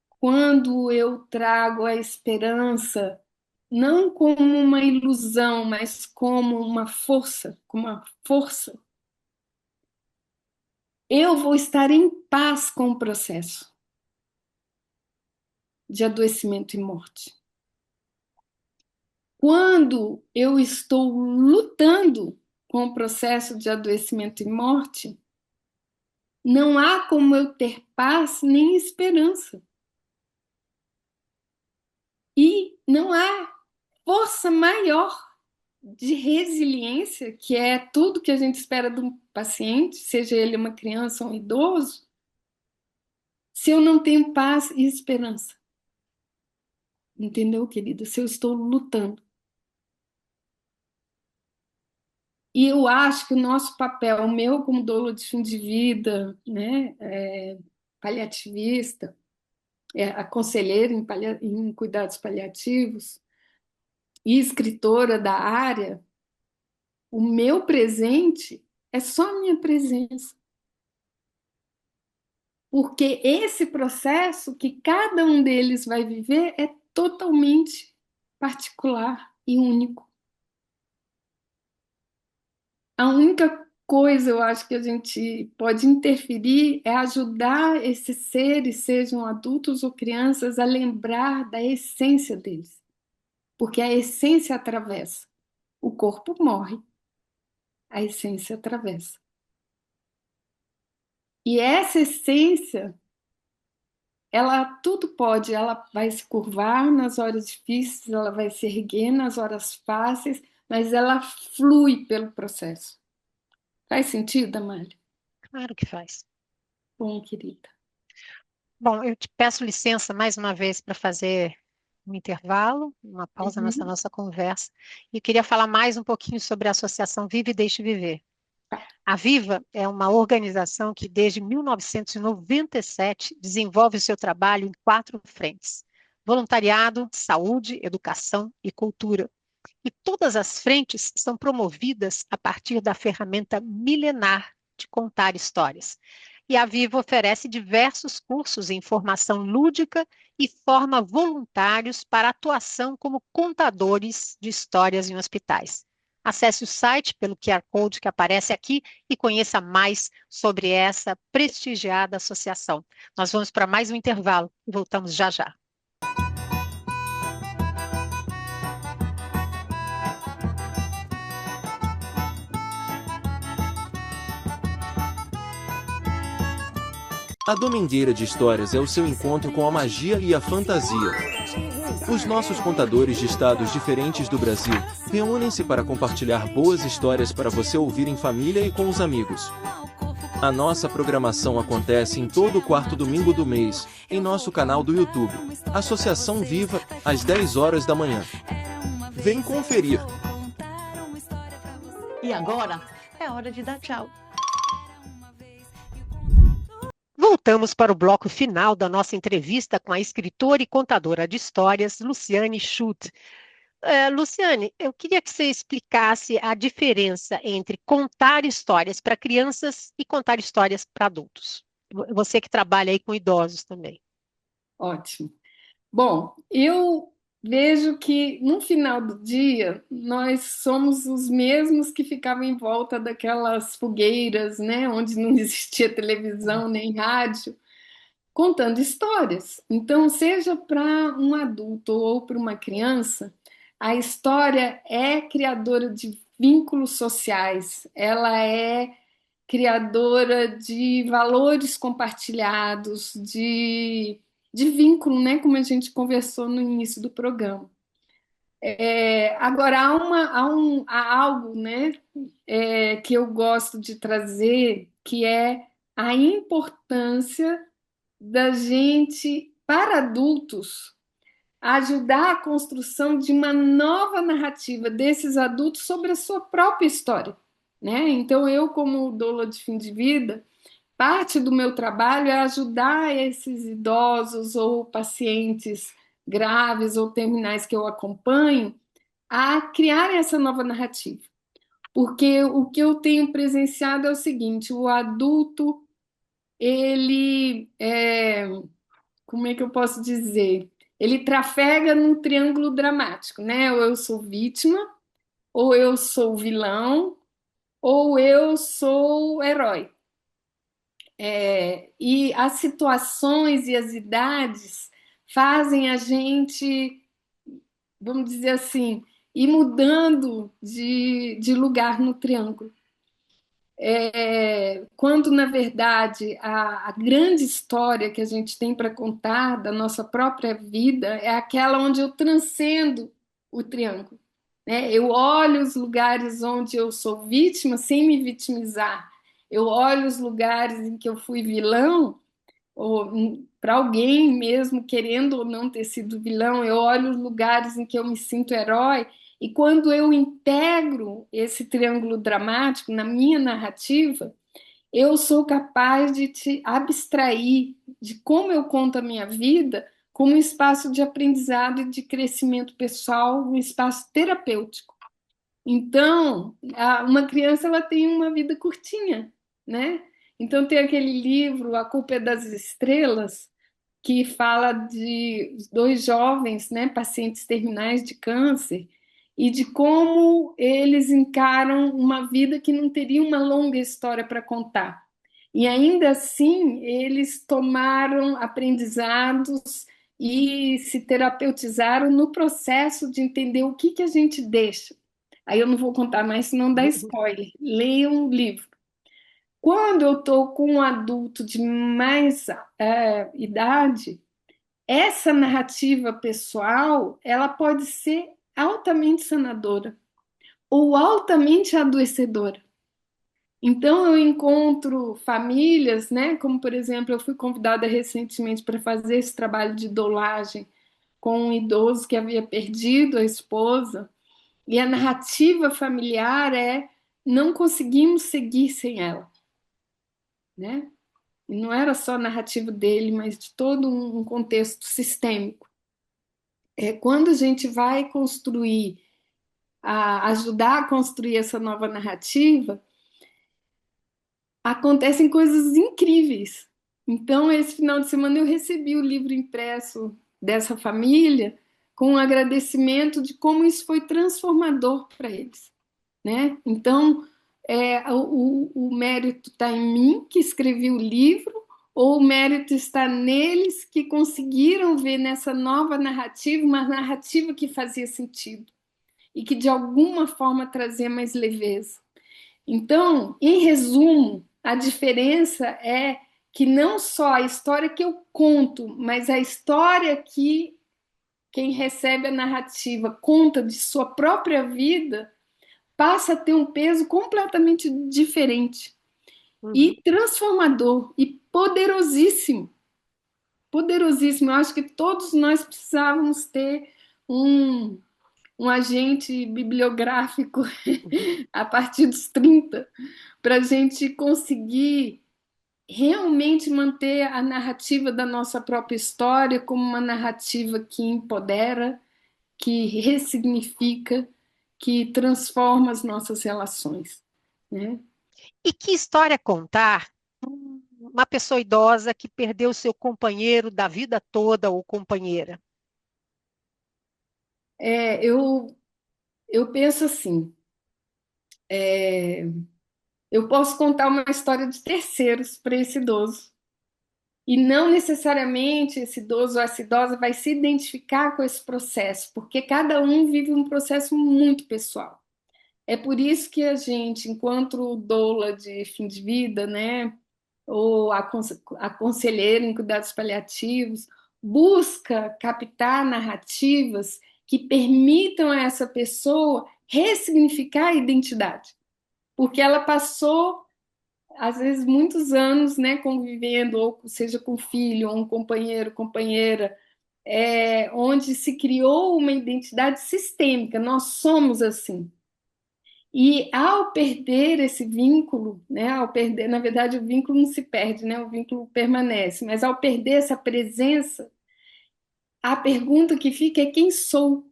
quando eu trago a esperança, não como uma ilusão, mas como uma força, eu vou estar em paz com o processo de adoecimento e morte. Quando eu estou lutando com o processo de adoecimento e morte, não há como eu ter paz nem esperança. E não há força maior de resiliência, que é tudo que a gente espera de um paciente, seja ele uma criança ou um idoso, se eu não tenho paz e esperança. Entendeu, querida? Se eu estou lutando. E eu acho que o nosso papel, o meu como doula de fim de vida, né, paliativista, a conselheira em cuidados paliativos e escritora da área, o meu presente é só a minha presença. Porque esse processo que cada um deles vai viver é totalmente particular e único. A única coisa, eu acho, que a gente pode interferir é ajudar esses seres, sejam adultos ou crianças, a lembrar da essência deles. Porque a essência atravessa. O corpo morre, a essência atravessa. E essa essência, ela tudo pode, ela vai se curvar nas horas difíceis, ela vai se erguer nas horas fáceis, mas ela flui pelo processo. Faz sentido, Amália? Claro que faz. Bom, querida. Bom, eu te peço licença mais uma vez para fazer um intervalo, uma pausa nessa Uhum. nossa conversa, e queria falar mais um pouquinho sobre a Associação Vive e Deixe Viver. A Viva é uma organização que, desde 1997, desenvolve o seu trabalho em 4 frentes: voluntariado, saúde, educação e cultura. E todas as frentes são promovidas a partir da ferramenta milenar de contar histórias. E a Viva oferece diversos cursos em formação lúdica e forma voluntários para atuação como contadores de histórias em hospitais. Acesse o site pelo QR Code que aparece aqui e conheça mais sobre essa prestigiada associação. Nós vamos para mais um intervalo e voltamos já já. A Domingueira de Histórias é o seu encontro com a magia e a fantasia. Os nossos contadores de estados diferentes do Brasil reúnem-se para compartilhar boas histórias para você ouvir em família e com os amigos. A nossa programação acontece em todo quarto domingo do mês, em nosso canal do YouTube, Associação Viva, às 10 horas da manhã. Vem conferir! E agora é hora de dar tchau. Voltamos para o bloco final da nossa entrevista com a escritora e contadora de histórias, Luciane Schutt. Luciane, eu queria que você explicasse a diferença entre contar histórias para crianças e contar histórias para adultos. Você que trabalha aí com idosos também. Ótimo. Bom, eu vejo que no final do dia nós somos os mesmos que ficavam em volta daquelas fogueiras, né, onde não existia televisão nem rádio, contando histórias. Então, seja para um adulto ou para uma criança, a história é criadora de vínculos sociais, ela é criadora de valores compartilhados, de vínculo, né? Como a gente conversou no início do programa. Agora, há algo, né, que eu gosto de trazer, que é a importância da gente, para adultos, ajudar a construção de uma nova narrativa desses adultos sobre a sua própria história, né? Então, eu, como doula de fim de vida, parte do meu trabalho é ajudar esses idosos ou pacientes graves ou terminais que eu acompanho a criar essa nova narrativa. Porque o que eu tenho presenciado é o seguinte: o adulto, ele como é que eu posso dizer? Ele trafega num triângulo dramático, né? Ou eu sou vítima, ou eu sou vilão, ou eu sou herói. E as situações e as idades fazem a gente, vamos dizer assim, ir mudando de lugar no triângulo. Quando, na verdade, a grande história que a gente tem para contar da nossa própria vida é aquela onde eu transcendo o triângulo, né? Eu olho os lugares onde eu sou vítima sem me vitimizar. Eu olho os lugares em que eu fui vilão, ou para alguém mesmo querendo ou não ter sido vilão, eu olho os lugares em que eu me sinto herói, e quando eu integro esse triângulo dramático na minha narrativa, eu sou capaz de te abstrair de como eu conto a minha vida como um espaço de aprendizado e de crescimento pessoal, um espaço terapêutico. Então, uma criança ela tem uma vida curtinha, né? Então tem aquele livro A Culpa é das Estrelas, que fala de dois jovens, né, pacientes terminais de câncer, e de como eles encaram uma vida que não teria uma longa história para contar. E ainda assim, eles tomaram aprendizados e se terapeutizaram no processo de entender o que a gente deixa. Aí eu não vou contar mais, senão dá spoiler. Leiam o livro. Quando eu estou com um adulto de mais idade, essa narrativa pessoal, ela pode ser altamente sanadora ou altamente adoecedora. Então eu encontro famílias, né? Como por exemplo, eu fui convidada recentemente para fazer esse trabalho de dolagem com um idoso que havia perdido a esposa, e a narrativa familiar é: não conseguimos seguir sem ela, né? E não era só a narrativa dele, mas de todo um contexto sistêmico. Quando a gente vai construir, ajudar a construir essa nova narrativa, acontecem coisas incríveis. Então, esse final de semana eu recebi o livro impresso dessa família com um agradecimento de como isso foi transformador para eles, né? Então, o mérito está em mim, que escrevi o livro, ou o mérito está neles que conseguiram ver nessa nova narrativa uma narrativa que fazia sentido e que de alguma forma trazia mais leveza. Então, em resumo, a diferença é que não só a história que eu conto, mas a história que quem recebe a narrativa conta de sua própria vida passa a ter um peso completamente diferente e transformador e poderosíssimo. Poderosíssimo. Eu acho que todos nós precisávamos ter um agente bibliográfico a partir dos 30 para a gente conseguir realmente manter a narrativa da nossa própria história como uma narrativa que empodera, que ressignifica, que transforma as nossas relações, né? E que história contar uma pessoa idosa que perdeu seu companheiro da vida toda ou companheira? Eu penso assim, eu posso contar uma história de terceiros para esse idoso, E não necessariamente esse idoso ou essa idosa vai se identificar com esse processo, porque cada um vive um processo muito pessoal. É por isso que a gente, enquanto doula de fim de vida, né, ou a conselheira em cuidados paliativos, busca captar narrativas que permitam a essa pessoa ressignificar a identidade, porque ela passou, às vezes, muitos anos, né, convivendo, ou seja, com filho, ou um companheiro, companheira, onde se criou uma identidade sistêmica, nós somos assim. E ao perder esse vínculo, né, ao perder, na verdade, o vínculo não se perde, né, o vínculo permanece, mas ao perder essa presença, a pergunta que fica é quem sou?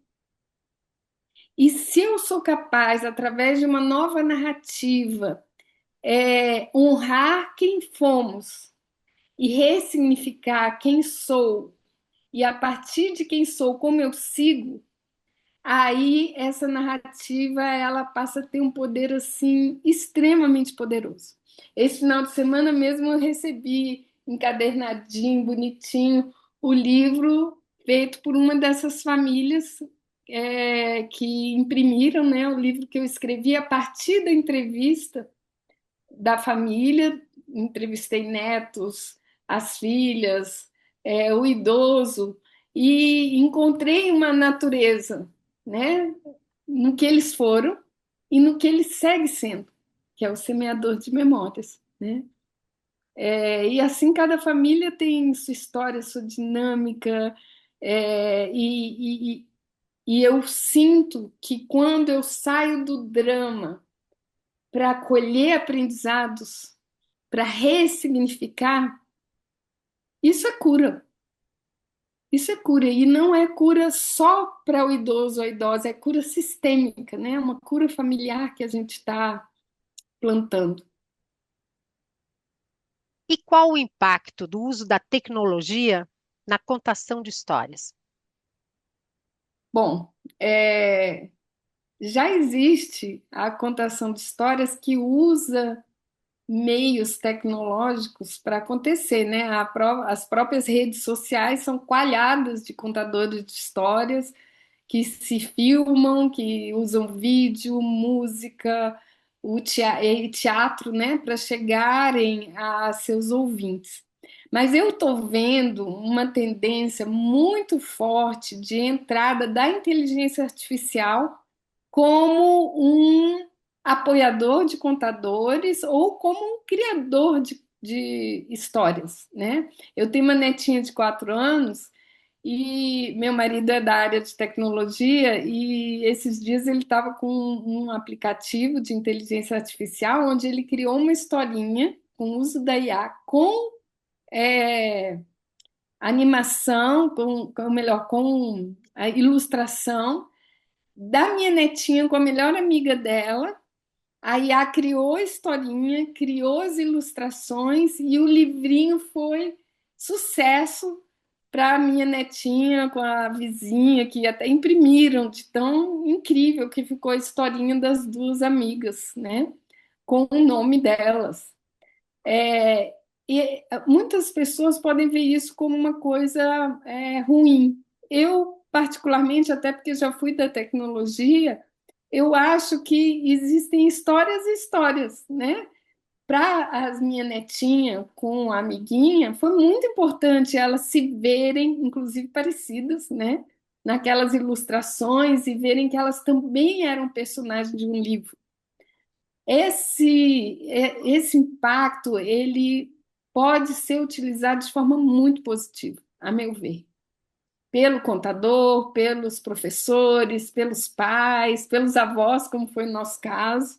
E se eu sou capaz, através de uma nova narrativa, honrar quem fomos e ressignificar quem sou, e a partir de quem sou, como eu sigo, aí essa narrativa ela passa a ter um poder assim extremamente poderoso. Esse final de semana mesmo eu recebi encadernadinho, bonitinho, o livro feito por uma dessas famílias que imprimiram, né, o livro que eu escrevi a partir da entrevista da família, entrevistei netos, as filhas, o idoso, e encontrei uma natureza, né, no que eles foram e no que ele segue sendo, que é o semeador de memórias, né? E assim cada família tem sua história, sua dinâmica, e eu sinto que quando eu saio do drama para colher aprendizados, para ressignificar, isso é cura. Isso é cura, e não é cura só para o idoso ou a idosa, é cura sistêmica, né? Uma cura familiar que a gente está plantando. E qual o impacto do uso da tecnologia na contação de histórias? Bom, já existe a contação de histórias que usa meios tecnológicos para acontecer, né? As próprias redes sociais são coalhadas de contadores de histórias que se filmam, que usam vídeo, música, e teatro, né, para chegarem a seus ouvintes. Mas eu estou vendo uma tendência muito forte de entrada da inteligência artificial como um apoiador de contadores ou como um criador de histórias, né? Eu tenho uma netinha de 4 anos e meu marido é da área de tecnologia e esses dias ele estava com um aplicativo de inteligência artificial onde ele criou uma historinha com o uso da IA, com é, animação, com a ilustração da minha netinha com a melhor amiga dela. A IA criou a historinha, criou as ilustrações e o livrinho foi sucesso para a minha netinha com a vizinha, que até imprimiram de tão incrível que ficou a historinha das duas amigas, né? Com o nome delas. E muitas pessoas podem ver isso como uma coisa ruim. Eu, particularmente, até porque já fui da tecnologia, eu acho que existem histórias e histórias, né? Para as minha netinha com a amiguinha, foi muito importante elas se verem, inclusive parecidas, né? Naquelas ilustrações e verem que elas também eram personagens de um livro. Esse impacto, ele pode ser utilizado de forma muito positiva, a meu ver, pelo contador, pelos professores, pelos pais, pelos avós, como foi o nosso caso.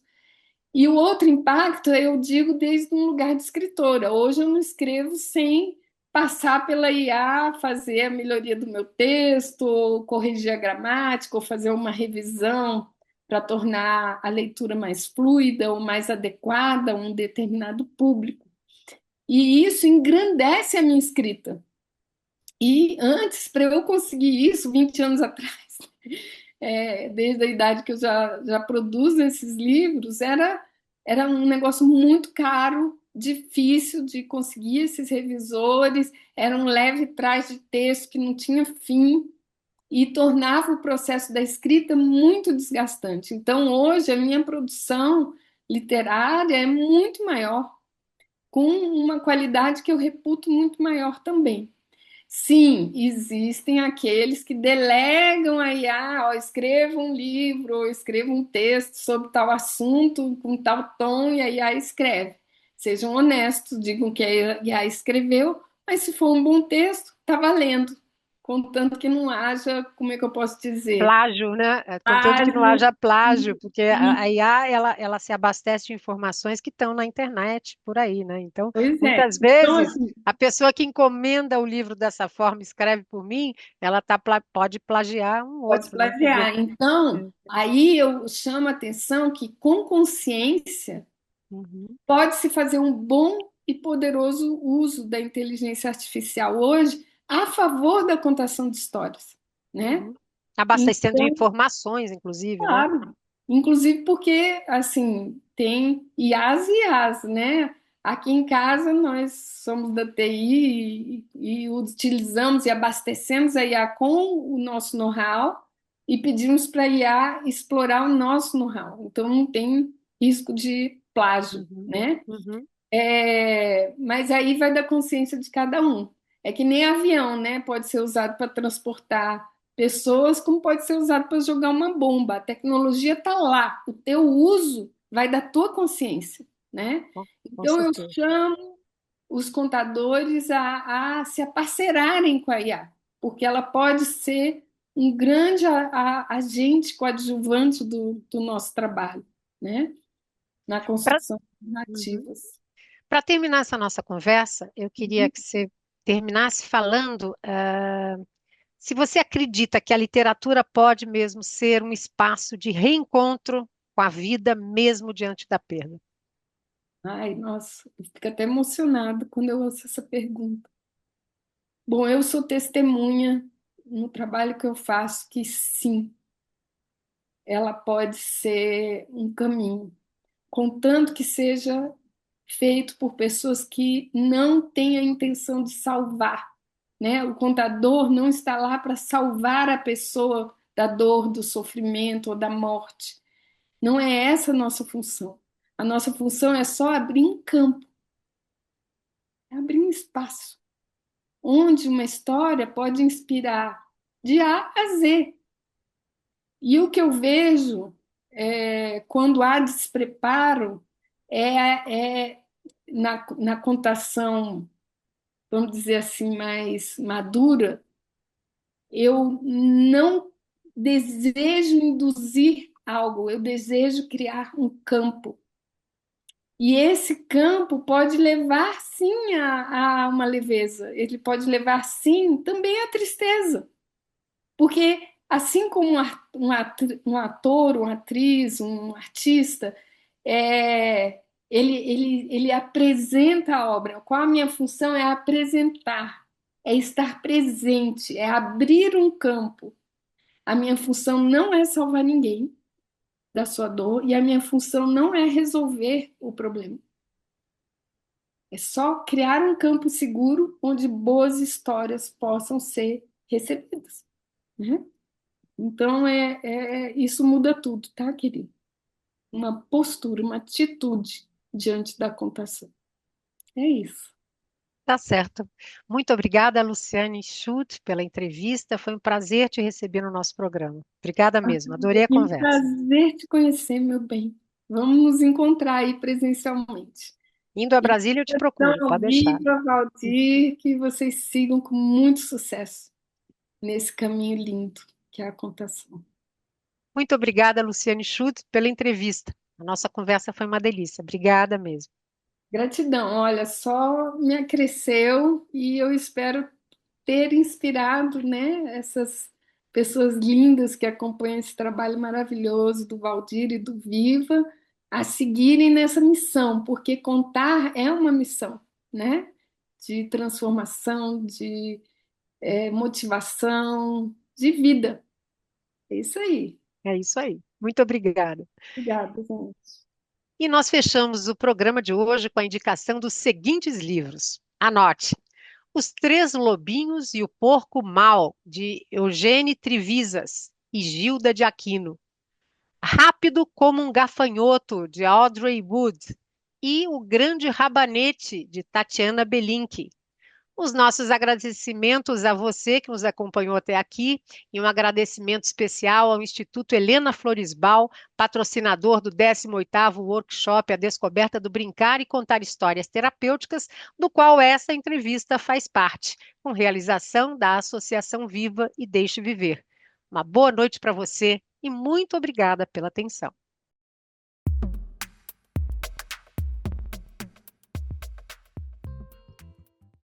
E o outro impacto, eu digo desde um lugar de escritora. Hoje eu não escrevo sem passar pela IA, fazer a melhoria do meu texto, ou corrigir a gramática, ou fazer uma revisão para tornar a leitura mais fluida ou mais adequada a um determinado público. E isso engrandece a minha escrita. E antes, para eu conseguir isso, 20 anos atrás, desde a idade que eu já produzo esses livros, era um negócio muito caro, difícil de conseguir esses revisores, era um leve trás de texto que não tinha fim e tornava o processo da escrita muito desgastante. Então, hoje, a minha produção literária é muito maior, com uma qualidade que eu reputo muito maior também. Sim, existem aqueles que delegam a IA, ó, escreva um livro, ou escreva um texto sobre tal assunto, com tal tom, e a IA escreve. Sejam honestos, digam que a IA escreveu, mas se for um bom texto, está valendo. Contanto que não haja, como é que eu posso dizer? Plágio, né? Contanto que não Plágio. haja plágio, porque a IA ela se abastece de informações que estão na internet por aí, né? Então, Pois é. muitas Então, vezes, assim, a pessoa que encomenda o livro dessa forma, escreve por mim, ela pode plagiar um pode outro, né? Quer dizer, plagiar. Então, aí eu chamo a atenção que, com consciência, uhum, pode-se fazer um bom e poderoso uso da inteligência artificial hoje a favor da contação de histórias, né? uhum. Abastecendo de Então, informações, inclusive, né? claro, inclusive porque, assim, tem IAs e IAs, né? Aqui em casa nós somos da TI e utilizamos e abastecemos a IA com o nosso know-how e pedimos para a IA explorar o nosso know-how. Então não tem risco de plágio, Uhum, né? uhum. Mas aí vai da consciência de cada um. É que nem avião, né? Pode ser usado para transportar pessoas, como pode ser usado para jogar uma bomba. A tecnologia está lá. O teu uso vai da tua consciência, né? Com Então eu certeza. chamo os contadores a se aparcerarem com a IA, porque ela pode ser um grande agente coadjuvante do nosso trabalho, né? Na Para construção de narrativas. terminar essa nossa conversa, eu queria que você terminasse falando, se você acredita que a literatura pode mesmo ser um espaço de reencontro com a vida, mesmo diante da perda. Ai, nossa, eu fico até emocionada quando eu ouço essa pergunta. Bom, eu sou testemunha no trabalho que eu faço que sim, ela pode ser um caminho, contanto que seja feito por pessoas que não têm a intenção de salvar, né? O contador não está lá para salvar a pessoa da dor, do sofrimento ou da morte. Não é essa a nossa função. A nossa função é só abrir um campo, é abrir um espaço onde uma história pode inspirar de A a Z. E o que eu vejo quando há despreparo é na contação, vamos dizer assim, mais madura, eu não desejo induzir algo, eu desejo criar um campo. E esse campo pode levar, sim, a uma leveza, ele pode levar, sim, também à tristeza. Porque, assim como um ator, uma atriz, um artista, ele apresenta a obra. Qual a minha função? É apresentar, é estar presente, é abrir um campo. A minha função não é salvar ninguém da sua dor e a minha função não é resolver o problema. É só criar um campo seguro onde boas histórias possam ser recebidas, né? Então, isso muda tudo, tá, querido? Uma postura, uma atitude diante da contação. É isso. Tá certo. Muito obrigada, Luciane Schutt, pela entrevista. Foi um prazer te receber no nosso programa. Obrigada mesmo. Adorei a Que um conversa. prazer te conhecer, meu bem. Vamos nos encontrar aí presencialmente. Indo a E Brasília, eu te procuro, então, pode deixar. Viva, Valdir, que vocês sigam com muito sucesso nesse caminho lindo que é a contação. Muito obrigada, Luciane Schutt, pela entrevista. A nossa conversa foi uma delícia. Obrigada mesmo. Gratidão, olha, só me acresceu e eu espero ter inspirado, né, essas pessoas lindas que acompanham esse trabalho maravilhoso do Valdir e do Viva a seguirem nessa missão, porque contar é uma missão, né, de transformação, de motivação, de vida. É isso aí. É isso aí. Muito obrigada. Obrigada, gente. E nós fechamos o programa de hoje com a indicação dos seguintes livros. Anote: Os Três Lobinhos e o Porco Mau, de Eugênie Trivisas e Gilda de Aquino. Rápido como um Gafanhoto, de Audrey Wood. E O Grande Rabanete, de Tatiana Belinque. Os nossos agradecimentos a você que nos acompanhou até aqui e um agradecimento especial ao Instituto Helena Floresbal, patrocinador do 18º Workshop A Descoberta do Brincar e Contar Histórias Terapêuticas, do qual essa entrevista faz parte, com realização da Associação Viva e Deixe Viver. Uma boa noite para você e muito obrigada pela atenção.